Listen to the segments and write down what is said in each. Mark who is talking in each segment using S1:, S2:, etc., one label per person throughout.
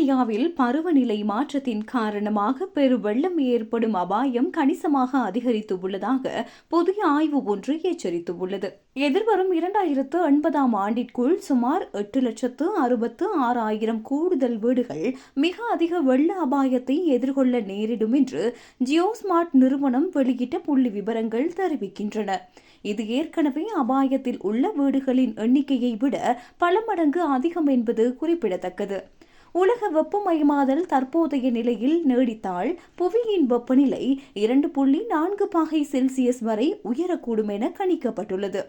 S1: பிரித்தானியாவில் பருவநிலை மாற்றத்தின் காரணமாக பெருவெள்ளம் ஏற்படும் அபாயம் கணிசமாக அதிகரித்துள்ளதாக புதிய ஆய்வு ஒன்று எச்சரித்துள்ளது. எதிர்வரும் 2080 ஆண்டிற்குள் சுமார் 8,66,000 கூடுதல் வீடுகள் மிக அதிக வெள்ள அபாயத்தை எதிர்கொள்ள நேரிடும் என்று ஜியோஸ்மார்ட் நிறுவனம் வெளியிட்ட புள்ளி விவரங்கள் தெரிவிக்கின்றன. இது ஏற்கனவே அபாயத்தில் உள்ள வீடுகளின் எண்ணிக்கையை விட பல மடங்கு அதிகம் என்பது குறிப்பிடத்தக்கது. உலக வெப்பமயமாதல் தற்போதைய நிலையில் நீடித்தால் புவியின் வெப்பநிலை 2.4 பாகை செல்சியஸ் வரை உயரக்கூடும் என கணிக்கப்பட்டுள்ளது.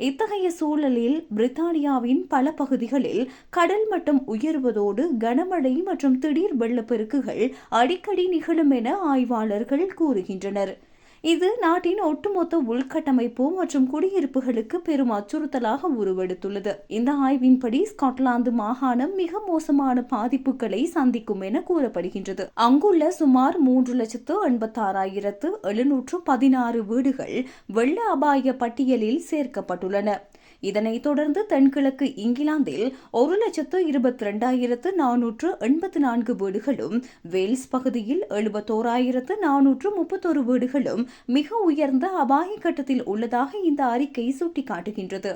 S1: இத்தகைய சூழலில் பிரித்தானியாவின் பல பகுதிகளில் கடல் மட்டம் உயர்வதோடு கனமழை மற்றும் திடீர் வெள்ளப்பெருக்குகள் அடிக்கடி நிகழும் என ஆய்வாளர்கள் கூறுகின்றனர். இது நாட்டின் ஒட்டுமொத்த உள்கட்டமைப்பு மற்றும் குடியிருப்புகளுக்கு பெரும் அச்சுறுத்தலாக உருவெடுத்துள்ளது. இந்த ஆய்வின்படி ஸ்காட்லாந்து மாகாணம் மிக மோசமான பாதிப்புகளை சந்திக்கும் என கூறப்படுகின்றது. அங்குள்ள சுமார் 3,86,716 வீடுகள் வெள்ள அபாய பட்டியலில் சேர்க்கப்பட்டுள்ளன. இதனைத் தொடர்ந்து தென்கிழக்கு இங்கிலாந்தில் 1,22,484 வீடுகளும், வேல்ஸ் பகுதியில் 71,431 வீடுகளும் மிக உயர்ந்த அபாய கட்டத்தில் உள்ளதாக இந்த அறிக்கை சுட்டிக்காட்டுகின்றது.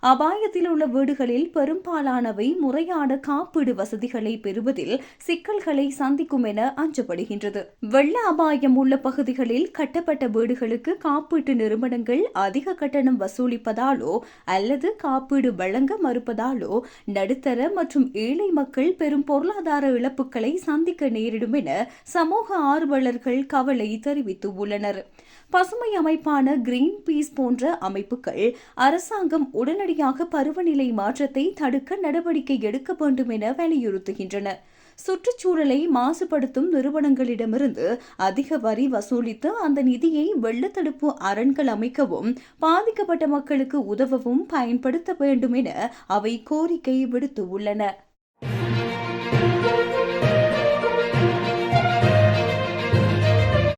S1: அபாயத்தில் உள்ள வீடுகளில் பெரும்பாலானவை முறையான காப்பீடு வசதிகளை பெறுவதில் சிக்கல்களை சந்திக்கும் என அஞ்சப்படுகின்றது. வெள்ள அபாயம் உள்ள பகுதிகளில் கட்டப்பட்ட வீடுகளுக்கு காப்பீட்டு நிறுவனங்கள் அதிக கட்டணம் வசூலிப்பதாலோ அல்லது காப்பீடு வழங்க மறுப்பதாலோ நடுத்தர மற்றும் ஏழை மக்கள் பெரும் பொருளாதார இழப்புகளை சந்திக்க நேரிடும் என சமூக ஆர்வலர்கள் கவலை தெரிவித்துள்ளனர். பசுமை அமைப்பான கிரீன் பீஸ் போன்ற அமைப்புகள் அரசாங்கம் உடனடியாக பருவநிலை மாற்றத்தை தடுக்க நடவடிக்கை எடுக்க வேண்டும் என வலியுறுத்துகின்றன. சுற்றுச்சூழலை மாசுபடுத்தும் நிறுவனங்களிடமிருந்து அதிக வரி வசூலித்து அந்த நிதியை வெள்ளத்தடுப்பு அரண்கள் அமைக்கவும் பாதிக்கப்பட்ட மக்களுக்கு உதவவும் பயன்படுத்த வேண்டும் என அவை கோரிக்கை விடுத்துள்ளன.